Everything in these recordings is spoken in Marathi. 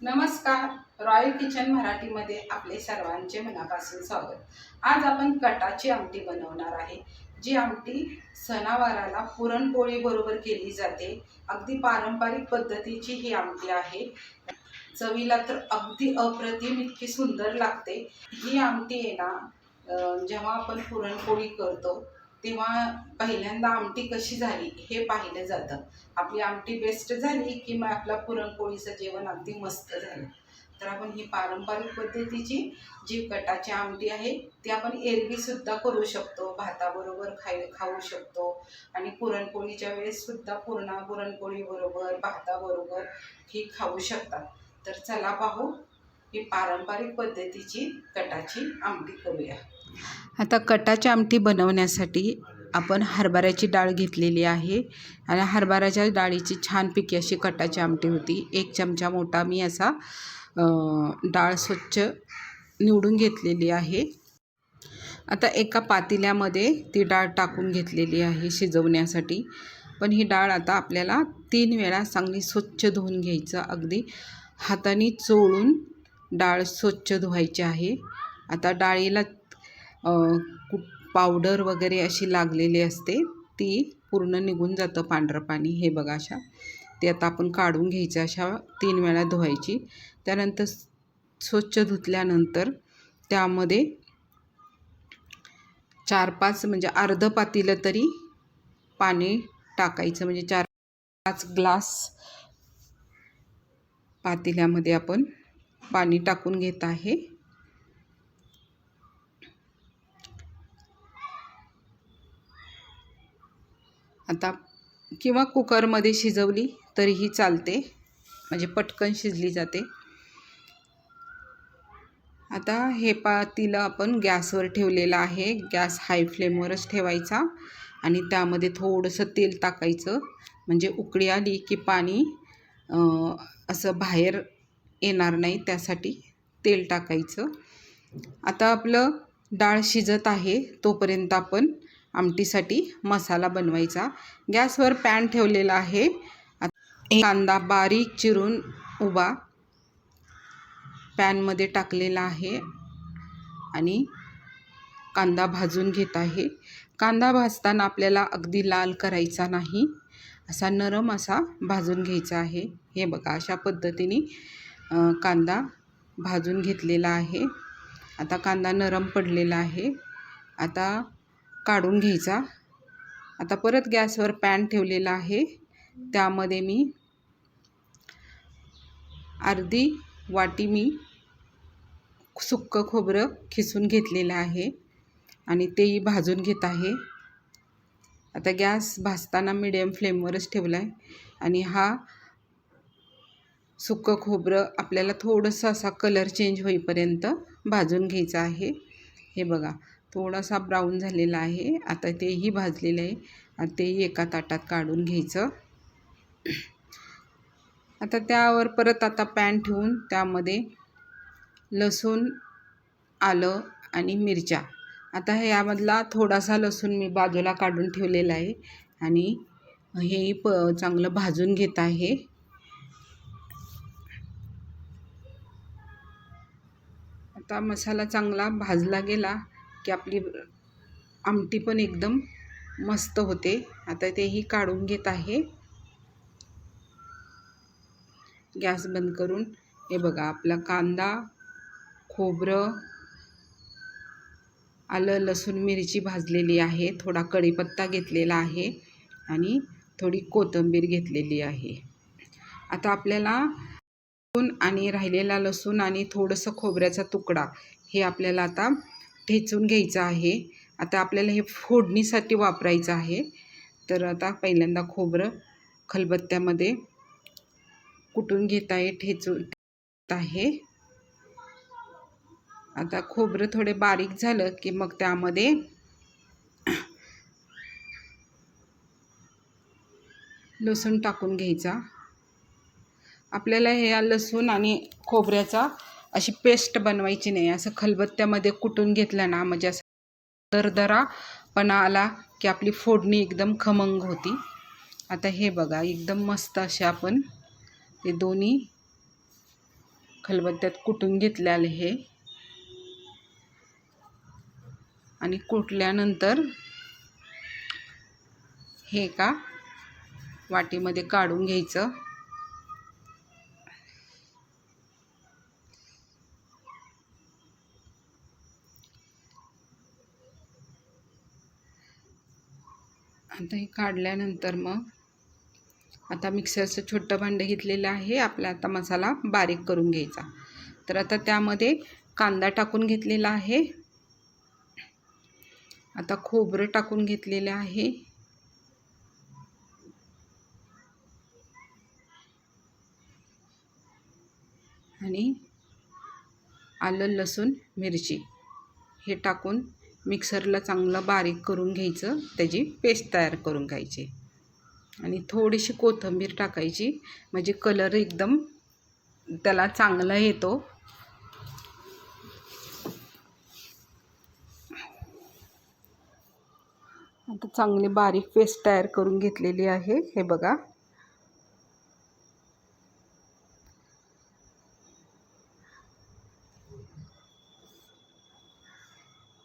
नमस्कार. रॉयल किचन मराठीमध्ये आपले सर्वांचे मनापासून स्वागत. आज आपण कटाची आमटी बनवणार आहे. जी आमटी सणावाराला पुरणपोळी बरोबर केली जाते. अगदी पारंपरिक पद्धतीची ही आमटी आहे. चवीला तर अगदी अप्रतिम इतकी सुंदर लागते. ही आमटी आहे ना, जेव्हा आपण पुरणपोळी करतो तेव्हा पहिल्यांदा आमटी कशी झाली हे पाहिलं जातं. आपली आमटी बेस्ट झाली की मग आपला पुरणपोळीचं जेवण अगदी मस्त झालं. तर आपण ही पारंपरिक पद्धतीची जी कटाची आमटी आहे ती आपण एरवीसुद्धा करू शकतो, भाताबरोबर खाऊ शकतो आणि पुरणपोळीच्या वेळेससुद्धा पुरणपोळीबरोबर भाताबरोबर ही खाऊ शकतात. तर चला पाहू ही पारंपरिक पद्धतीची कटाची आमटी करूया. आता कटाची आमटी बनवण्यासाठी आपण हरभऱ्याची डाळ घेतलेली आहे आणि हरभऱ्याच्या डाळीची छानपैकी अशी कटाची आमटी होती. 1 चमचा मोठा मी असा डाळ स्वच्छ निवडून घेतलेली आहे. आता एका पातेल्यामध्ये ती डाळ टाकून घेतलेली आहे शिजवण्यासाठी. पण ही डाळ आता आपल्याला 3 वेळा चांगली स्वच्छ धुवून घ्यायचं. अगदी हाताने चोळून डाळ स्वच्छ धुवायची आहे. आता डाळीला पावडर वगैरे अशी लागलेली असते ती पूर्ण निघून जातं, पांढरं पाणी. हे बघा अशा ते आता आपण काढून घ्यायचं. अशा 3 वेळा धुवायची. त्यानंतर स्वच्छ धुतल्यानंतर त्यामध्ये 4-5 म्हणजे अर्धं पातेलं तरी पाणी टाकायचं. म्हणजे 4-5 ग्लास पातेल्यामध्ये आपण पाणी टाकून घेत आहे. आता किंवा कुकरमध्ये शिजवली तरीही चालते, म्हणजे पटकन शिजली जाते. आता हे पातेलं आपण गॅसवर ठेवलेलं आहे. गॅस हाय फ्लेमवरच ठेवायचा आणि त्यामध्ये थोडंसं तेल टाकायचं. म्हणजे उकळी आली की पाणी असं बाहेर येणार नाही, त्यासाठी तेल टाकायचं. आता आपलं डाळ शिजत आहे तोपर्यंत आपण आमटीसाठी मसाला बनवायचा. गॅसवर पॅन ठेवलेला आहे. कांदा बारीक चिरून उभा पॅनमध्ये टाकलेला आहे आणि कांदा भाजून घेत आहे. कांदा भाजताना आपल्याला अगदी लाल करायचा नाही, असा नरम असा भाजून घ्यायचा आहे. हे बघा अशा पद्धतीने कांदा भाजून घेतलेला आहे. आता कांदा नरम पडलेला आहे. आता काढून घ्यायचा. आता परत गॅसवर पॅन ठेवलेला आहे. त्यामध्ये मी अर्धी वाटी मी सुक्कं खोबरं खिसून घेतलेलं आहे आणि तेही भाजून घेत आहे. आता गॅस भाजताना मिडियम फ्लेमवरच ठेवला आहे आणि हा सुक्कं खोबरं आपल्याला थोडंसं असा कलर चेंज होईपर्यंत भाजून घ्यायचं आहे. हे बघा थोडासा ब्राऊन झालेला आहे. आता तेही भाजलेलं आहे आणि तेही एका ताटात काढून घ्यायचं. आता त्यावर परत आता पॅन ठेवून त्यामध्ये लसूण, आलं आणि मिरच्या. आता यामधला थोडासा लसूण मी बाजूला काढून ठेवलेला आहे आणि हे चांगलं भाजून घेत आहे. आता मसाला चांगला भाजला गेला की आपली आमटी पण एकदम मस्त होते. आता तेही काढून घेत आहे गॅस बंद करून. हे बघा आपला कांदा, खोबरं, आलं, लसूण, मिरची भाजलेली आहे. थोडा कढीपत्ता घेतलेला आहे आणि थोडी कोथिंबीर घेतलेली आहे. आता आपल्याला आणि राहिलेला लसूण आणि थोडंसं खोबऱ्याचा तुकडा हे आपल्याला आता ठेचून घ्यायचं आहे. आता आपल्याला हे फोडणीसाठी वापरायचं आहे. तर आता पहिल्यांदा खोबरं खलबत्त्यामध्ये कुटून घेत आहे, ठेचून आहे. आता खोबरं थोडे बारीक झालं की मग त्यामध्ये लसूण टाकून घ्यायचा. आपल्याला हे लसूण आणि खोबऱ्याचा अशी पेस्ट बनवायची नाही. असं खलबत्त्यामध्ये कुटून घेतलं ना, म्हणजे असं दरदरापणा आला की आपली फोडणी एकदम खमंग होती. आता हे बघा एकदम मस्त असे आपण ते दोन्ही खलबत्त्यात कुटून घेतलेले हे आणि कुटल्यानंतर हे एका वाटीमध्ये काढून घ्यायचं. आता हे काढल्यानंतर मग आता मिक्सरचं छोटं भांडं घेतलेलं आहे. आपला आता मसाला बारीक करून घ्यायचा. तर आता त्यामध्ये कांदा टाकून घेतलेला आहे. आता खोबरं टाकून घेतलेलं आहे. आणि आलं लसूण मिरची हे टाकून मिक्सरला चांगलं बारीक करून घ्यायचं. त्याची पेस्ट तयार करून घ्यायची आणि थोडीशी कोथिंबीर टाकायची म्हणजे कलर एकदम त्याला चांगला येतो. आता चांगली बारीक पेस्ट तयार करून घेतलेली आहे. हे बघा.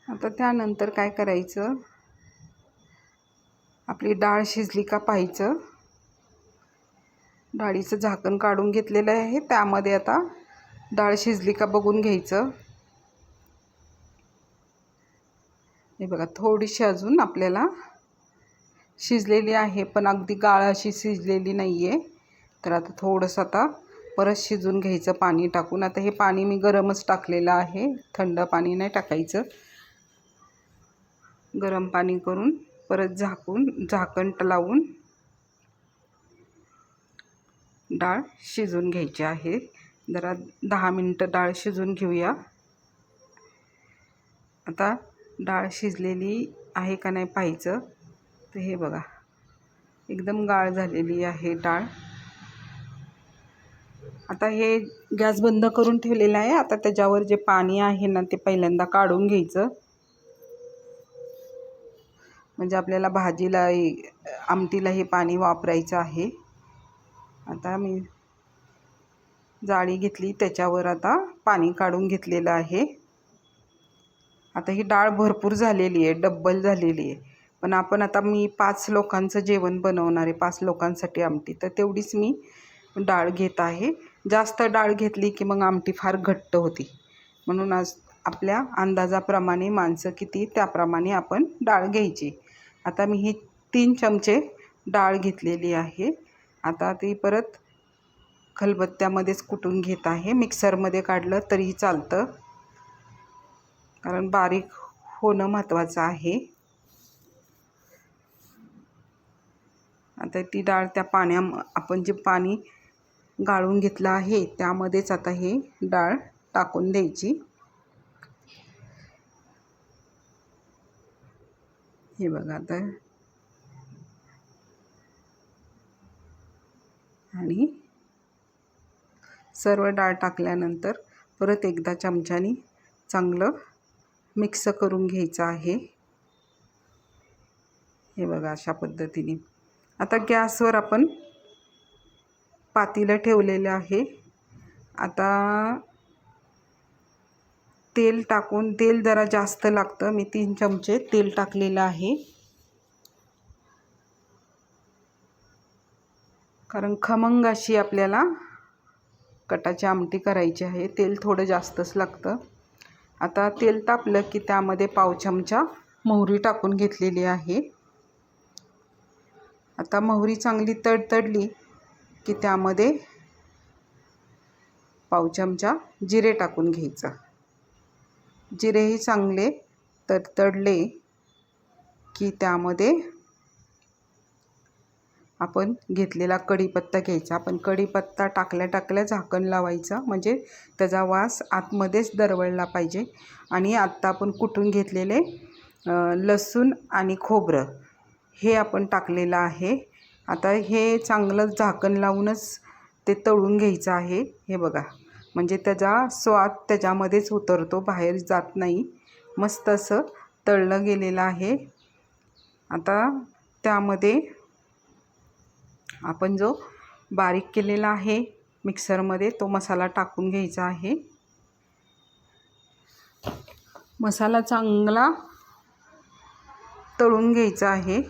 आता त्यानंतर काय करायचं, आपली डाळ शिजली का पाहायचं. डाळीचं झाकण काढून घेतलेलं आहे. त्यामध्ये आता डाळ शिजली का बघून घ्यायचं. हे बघा, थोडीशी अजून आपल्याला शिजलेली आहे, पण अगदी गाळ अशी शिजलेली नाही आहे. तर आता थोडंसं आता परत शिजून घ्यायचं पाणी टाकून. आता हे पाणी मी गरमच टाकलेलं आहे, थंड पाणी नाही टाकायचं. गरम पाणी करून परत झाकण लावून डाळ शिजून घ्यायची आहे. जरा 10 मिनिटं डाळ शिजून घेऊया. आता डाळ शिजलेली आहे का नाही पाहायचं. तर हे बघा, एकदम गाळ झालेली आहे डाळ. आता हे गॅस बंद करून ठेवलेला आहे. आता त्याच्यावर जे पाणी आहे ना ते पहिल्यांदा काढून घ्यायचं. म्हणजे आपल्याला भाजीला आमटीला हे पाणी वापरायचं आहे. आता मी जाळी घेतली, त्याच्यावर आता पाणी काढून घेतलेलं आहे. आता ही डाळ भरपूर झालेली आहे, डब्बल झालेली आहे. पण आता मी 5 लोकांचं जेवण बनवणार आहे, 5 लोकांसाठी आमटी. तर तेवढीच मी डाळ घेत आहे. जास्त डाळ घेतली की मग आमटी फार घट्ट होती. म्हणून आज आपल्या अंदाजाप्रमाणे माणसं किती त्याप्रमाणे आपण डाळ घ्यायची. आता मी ही 3 चमचे डाळ घेतलेली आहे. आता ती परत खलबत्त्यामध्येच कुटून घेत आहे. मिक्सरमध्ये काढलं तरीही चालतं, कारण बारीक होणं महत्त्वाचं आहे. आता ती डाळ त्या आपण जे पाणी गाळून घेतलं आहे त्यामध्येच आता हे डाळ टाकून द्यायची. हे बघा आता. आणि सर्व डाळ टाकल्यानंतर परत एकदा चमच्यानी चांगलं मिक्स करून घ्यायचं आहे. हे बघा, अशा पद्धतीने. आता गॅसवर आपण पातेलं ठेवलेलं आहे. आता तेल जरा जास्त लागतं. मी 3 चमचे तेल टाकलेलं आहे, कारण खमंग अशी आपल्याला कटाची आमटी करायची आहे. तेल थोडं जास्तच लागतं. आता तेल तापलं की त्यामध्ये पाव चमचा मोहरी टाकून घेतलेली आहे. आता मोहरी चांगली तडतडली की त्यामध्ये पाव चमचा जिरे टाकून घ्यायचं. जिरेही चांगले तडतडले की त्यामध्ये आपण घेतलेला कढीपत्ता घ्यायचा. आपण कढीपत्ता टाकल्या झाकण लावायचं, म्हणजे त्याचा वास आतमध्येच दरवळला पाहिजे. आणि आत्ता आपण कुटून घेतलेले लसूण आणि खोबरं हे आपण टाकलेलं आहे. आता हे चांगलं झाकण लावूनच ते तळून घ्यायचं आहे. हे बघा, म्हणजे त्याचा स्वाद त्याच्यामध्येच उतरतो, बाहेर जात नाही. मस्त असं तळलं गेलेलं आहे. आता त्यामध्ये आपण जो बारीक केलेला आहे मिक्सरमध्ये तो मसाला टाकून घ्यायचा आहे। मसाला चांगला तळून घ्यायचा आहे।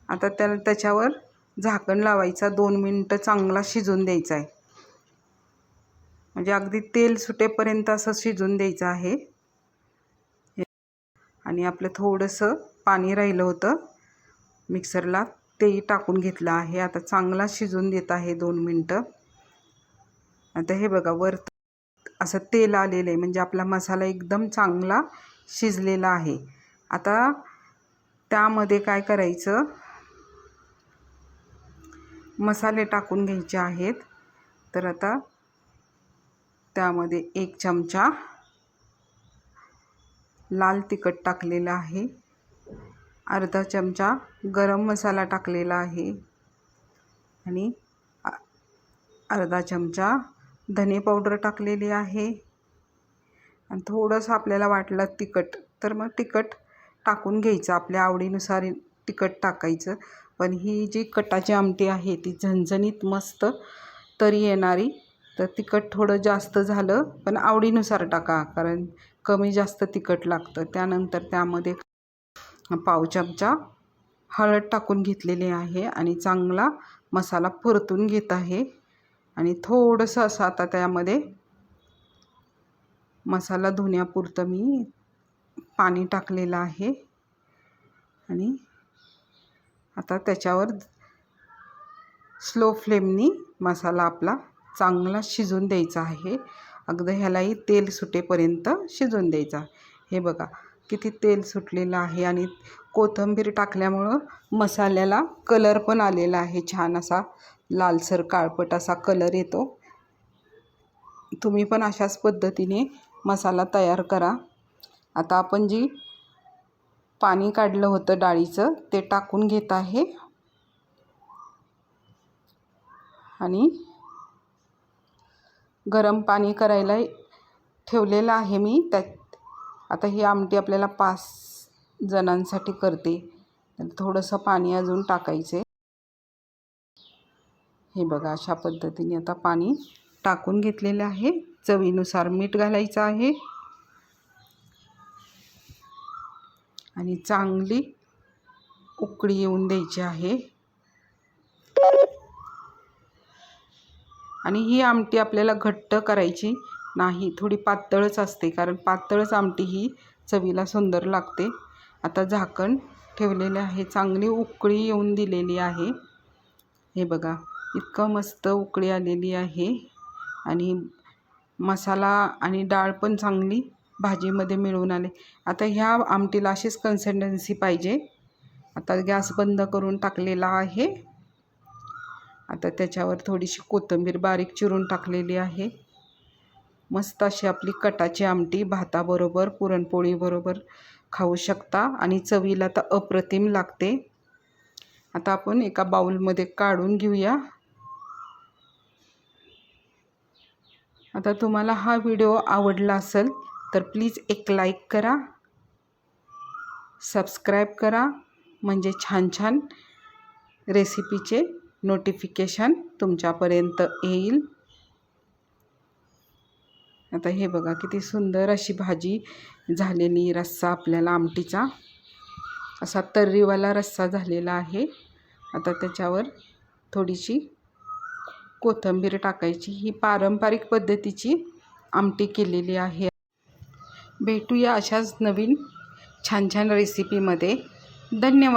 आता त्याच्यावर झाकण लावायचा, 2 मिनिटं चांगला शिजून द्यायचा आहे। म्हणजे अगदी तेल सुटेपर्यंत असं शिजून द्यायचं आहे। आणि आपलं थोडंसं पाणी राहिलं होतं मिक्सरला, तेही टाकून घेतलं आहे। आता चांगला शिजून देत आहे 2 मिनिटं। आता हे बघा वर असं तेल आलेलं आहे, म्हणजे आपला मसाला एकदम चांगला शिजलेला आहे। आता त्यामध्ये काय करायचं, मसाले टाकून घ्यायचे आहेत। तर आता त्यामध्ये 1 चमचा लाल तिखट टाकलेला आहे, अर्धा चमचा गरम मसाला टाकलेला आहे आणि अर्धा चमचा धने पावडर टाकलेली आहे। आणि थोडंसं आपल्याला वाटलं तिखट तर मग तिखट टाकून घ्यायचं, आपल्या आवडीनुसार तिखट टाकायचं। पण ही जी कटाची आमटी आहे ती झणझणीत मस्त तरी येणारी, तर तिखट थोडं जास्त झालं पण आवडीनुसार टाका, कारण कमी जास्त तिखट लागतं। त्यानंतर त्यामध्ये पाव चमचा हळद टाकून घेतलेली आहे आणि चांगला मसाला परतून घेत आहे। आणि थोडंसं असं आता त्यामध्ये मसाला धुण्यापुरतं मी पाणी टाकलेलं आहे। आणि आता त्याच्यावर स्लो फ्लेमनी मसाला आपला चांगला शिजून द्यायचा आहे। अगदी ह्यालाही तेल सुटेपर्यंत शिजून द्यायचा। हे बघा किती तेल सुटलेलं आहे आणि कोथिंबीर टाकल्यामुळं मसाल्याला कलर पण आलेला आहे, छान असा लालसर काळपट असा कलर येतो। तुम्ही पण अशाच पद्धतीने मसाला तयार करा। आता आपण जी पाणी काढलं होतं डाळीचं ते टाकून घेत आहे आणि गरम पाणी करायला ठेवलेलं आहे मी त्यात। आता ही आमटी आपल्याला 5 जणांसाठी करते, तर थोडंसं पाणी अजून टाकायचे। हे बघा अशा पद्धतीने आता पाणी टाकून घेतलेलं आहे, चवीनुसार मीठ घालायचं आहे आणि चांगली उकळी येऊन द्यायची आहे। आणि ही आमटी आपल्याला घट्ट करायची नाही, थोडी पातळच असते, कारण पातळच आमटी ही चवीला सुंदर लागते। आता झाकण ठेवलेले आहे, चांगली उकळी येऊन दिलेली आहे। हे बघा इतकं मस्त उकळी आलेली आहे आणि मसाला आणि डाळ पण चांगली भाजीमध्ये मिळून आले। आता ह्या आमटीला अशीच कन्सिस्टन्सी पाहिजे। आता गॅस बंद करून टाकलेला आहे। आता त्याच्यावर थोडीशी कोथिंबीर बारीक चिरून टाकलेली आहे। मस्त अशी आपली कटाची आमटी भाताबरोबर पुरणपोळीबरोबर खाऊ शकता आणि चवीला तर अप्रतिम लागते। आता आपण एका बाउलमध्ये काढून घेऊया। आता तुम्हाला हा व्हिडिओ आवडला असेल तर प्लीज एक लाईक करा, सबस्क्राईब करा, म्हणजे छान छान रेसिपीचे नोटिफिकेशन तुमच्यापर्यंत येईल। आता हे बघा किती सुंदर अशी भाजी झालेली, रस्सा आपल्याला आमटीचा असा तर्रीवाला रस्सा झालेला आहे। आता त्याच्यावर थोडीशी कोथिंबीर टाकायची। ही पारंपरिक पद्धतीची आमटी केलेली आहे। भेटूया अशाच नवीन छान छान रेसिपीमध्ये। धन्यवाद।